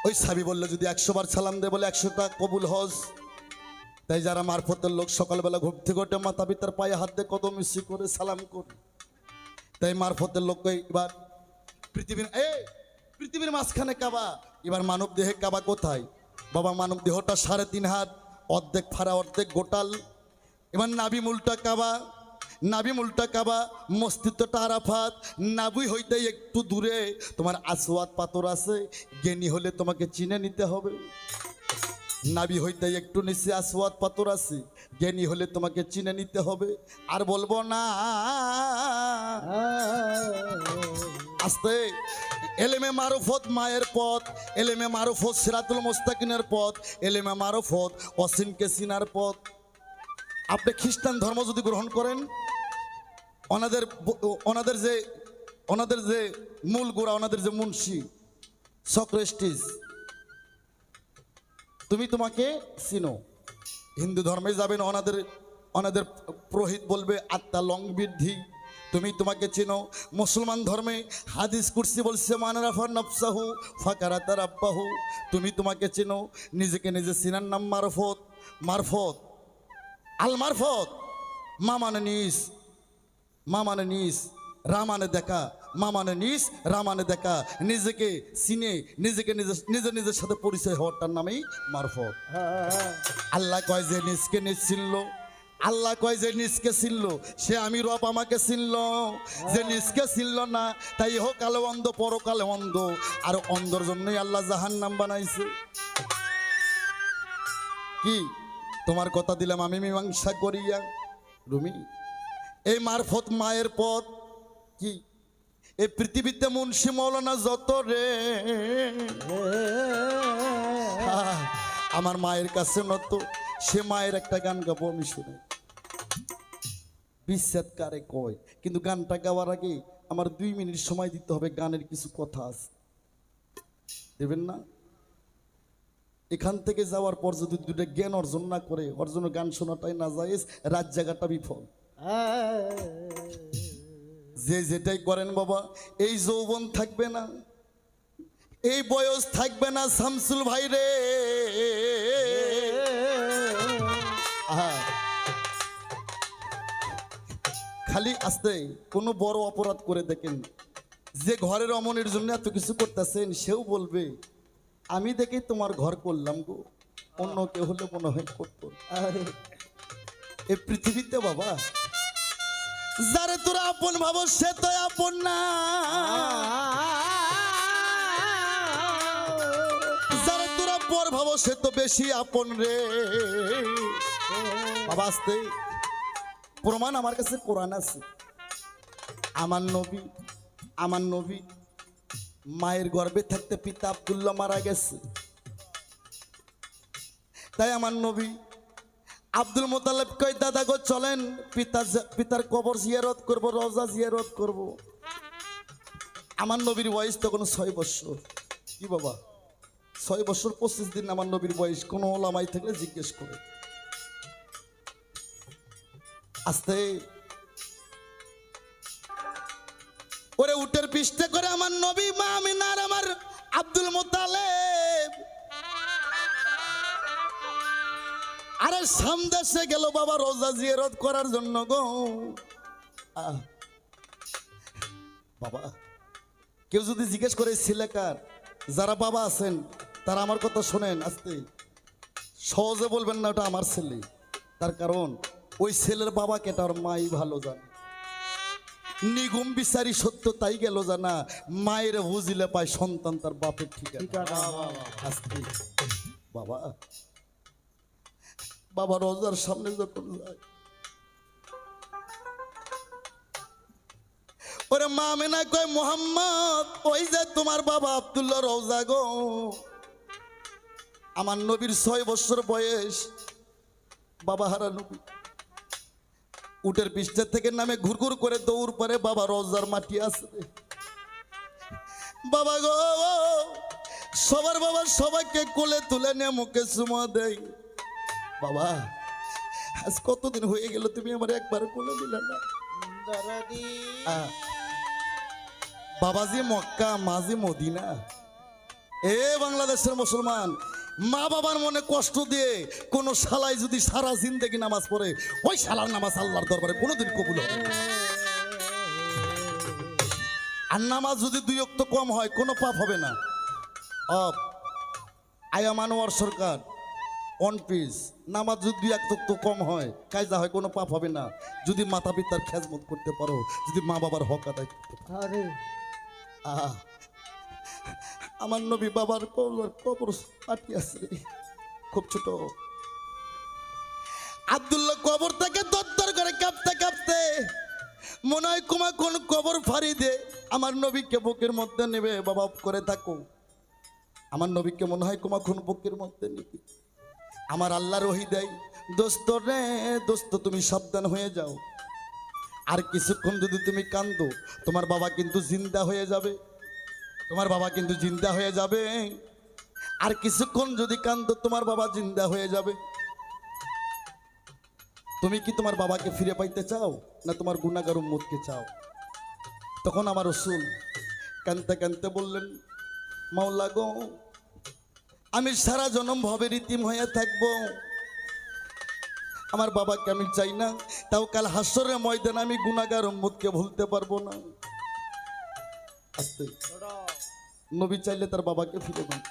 ওই সাবি বললো যদি 100 বার সালাম দে বলে 100টা কবুল হজ। তাই যারা মারফতের লোক সকালবেলা ঘুম থেকে ওঠে মাতা পিতার পায়ে হাত দিয়ে কদম মিশি করে সালাম করে। তাই মারফতের লোককে এবার পৃথিবীর মাঝখানে কাবা, এবার মানব দেহে কাবা কোথায় বাবা? মানব দেহটা 3.5 হাত, অর্ধেক ফাড়া অর্ধেক গোটাল। এবার নাভি মূলটা কাবা, নাভি মূলটা কাবা, মস্তিষ্কটা আরাফাত। নাভি হইতে একটু দূরে তোমার আসওয়াদ পাথর আছে, জ্ঞানী হলে তোমাকে চিনে নিতে হবে। নাভি হইতে একটু নিচে আসওয়াদ পাথর আছে, জ্ঞানী হলে তোমাকে চিনে নিতে হবে। আর বলবো না আস্তে। এলেমে মারুফত মায়ের পথ, এলেমে মারুফত সিরাতুল মুস্তাকিমের পথ, এলেমে মারুফত অসীমকে চিনার পথ। আপনি খ্রিস্টান ধর্ম যদি গ্রহণ করেন, ওনাদের যে মূল গোড়া, ওনাদের যে মুন্সি সক্রেটিস, তোমাকে চিনো। হিন্দু ধর্মে যাবেন, ওনাদের পুরোহিত বলবে আত্মা লং বৃদ্ধি, তোমাকে চিনো। মুসলমান ধর্মে হাদিস কুরসি বলছে মান রাফা নফসাহু ফাকারাতা রাব্বাহু, তোমাকে চিনো। নিজেকে নিজে চিনার নাম মারফত। মারফত আল মারফত, মা মানে নিস, মা মানে নিস, রা মানে দেখা, মা মানে নিস, রা মানে দেখা। নিজেকে চিনে নিজেকে নিজের সাথে পরিচয় হওয়াটার নামেই মারফত। আল্লাহ কয় যে নিজকে নিজ চিনল, আল্লাহ কয় যে নিজকে চিনল সে আমি রব আমাকে চিনল। যে নিজকে চিনল না তাই ইহকালে অন্ধ পরকালে অন্ধ, আর অন্ধর জন্যই আল্লাহ জাহান্নাম বানাইছে। কি তোমার কথা দিলাম আমি মীমাংসা করিয়া রুমি। এই মারফত মায়ের পথ কি এই পৃথিবীতে মুন্সি মৌলানা যত রে আমার মায়ের কাছে নত। সে মায়ের একটা গান গাবো আমি শুনে, বিচ্ছেদ কারে কয়, কিন্তু গানটা গাওয়ার আগে আমার 2 মিনিট সময় দিতে হবে। গানের কিছু কথা আছে, দেবেন না? এখান থেকে যাওয়ার পর যদি 2টা জ্ঞান অর্জন না করে, অর্জন গান শোনাটাই না জায়েজ, রাত জায়গাটা বিফল। যে যেটাই করেন বাবা, এই যৌবন থাকবে না, এই বয়স থাকবে না শামসুল ভাই রে। খালি আসতে কোনো বড় অপরাধ করে দেখেন, যে ঘরের অমনের জন্য এত কিছু করতেছেন সেও বলবে আমি দেখে তোমার ঘর করলাম গো, অন্য কেউ হলে মনে হয় করতো। এই পৃথিবীতে বাবা যারে তোরা আপন ভাবো সে তো আপন না, যারে তোরা পর ভাবো সে তো বেশি আপন রে বাবা। আসতে প্রমাণ আমার কাছে কোরআন আছে। আমার নবী মায়ের গর্ভে থাকতে পিতা আব্দুল্লাহ মারা গেছে। তাই আমার নবী আব্দুল মুতালিব কই দাদা গো চলেন পিতার কবর জিয়ারত করব, রওজা জিয়ারত করব। আমার নবীর বয়স তখন 6 বছর। কি বাবা 6 বছর 25 দিন আমার নবীর বয়স। কোন ওলামাই থাকলে জিজ্ঞেস করে। আস্তে ওরে উটের পিষ্টে করে আমার নবী মা আমিনার আমার আব্দুল মুতালিব আরে সামদেশে গেল বাবা রোজা জিয়ারত করার জন্য গো। বাবা কেউ যদি জিজ্ঞেস করে ছেলে কার, যারা বাবা আছেন তারা আমার কথা শোনেন। আস্তে সহজে বলবেন না ওটা আমার ছেলে, তার কারণ ওই ছেলের বাবাকে তার মাই ভালো জানে। নিগুম বিচারি সত্য তাই গেল জানা, মায়ের বুঝিলে পায় সন্তান তার বাপের ঠিকানা। আস্তে বাবা বাবা রোজার সামনে যখন যায় ওরে মা মেনা কয় মোহাম্মদ ওই যে তোমার বাবা আব্দুল্লাহ রওজা গো। আমার নবীর 6 বছর বয়স, বাবা হারা নবী উটের পৃষ্ঠ থেকে নামে ঘুরঘুর করে দৌড় পরে বাবা রওজার মাটি আসবে। বাবা গো সবার বাবা সবাইকে কোলে তুলে নিয়ে মুখে চুমা দেয়। বাবা আজ কতদিন হয়ে গেল তুমি আমার একবার কোলে দিলে না। বাবাজি মক্কা মাঝি মদিনা, এ বাংলাদেশের মুসলমান, মা বাবার মনে কষ্ট দিয়ে কোন শালাই যদি সারা জিন্দেগি নামাজ পড়ে, ওই শালার নামাজ আল্লাহর দরবারে কোনোদিন কবুল হবে না। আর নামাজ যদি 2 ওয়াক্ত কম হয় কোনো পাপ হবে না। আয়া মানোয়ার সরকার 1 পিস নামাজ যদি 2 ওয়াক্ত কম হয়, কায়দা হয়, কোনো পাপ হবে না যদি মাতা পিতার খেজমত করতে পারো, যদি মা বাবার হক আদায় করতে পারো। আহ, আমার নবী বাবার কবর পাটি আছে খুব ছোট। আব্দুল্লাহ কবর থেকে দরদর করে কাঁপতে কাঁপতে মনে হয় কুমা কোন কবর ফাড়ি দে আমার নবীকে বুকের মধ্যে নেবে। বাবা করে থাকো, আমার নবীকে মনে হয় কুমা কোন বুকের মধ্যে নিবি। আমার আল্লাহ রহি দেয়, দোস্ত রে দোস্ত তুমি সাবধান হয়ে যাও, আর কিছুক্ষণ যদি তুমি কান্দো তোমার বাবা কিন্তু জিন্দা হয়ে যাবে, তোমার বাবা কিন্তু জিন্দা হয়ে যাবে। আর কিছুক্ষণ যদি কান্দো তোমার বাবা জিন্দা হয়ে যাবে। তুমি কি তোমার বাবাকে ফিরে পাইতে চাও না তোমার গুনাহগার উম্মতকে চাও? তখন আমার রাসূল কাঁদতে কাঁদতে বললেন, মাওলা গো, আমি সারা জনম ভবের ইতিম হয়ে থাকবো, আমার বাবাকে আমি চাই না, তাও কাল হাসরের ময়দানে আমি গুনাহগার উম্মতকে ভুলতে পারবো না। আস্তে নবী চাইলে তার বাবাকে ফিরে পান।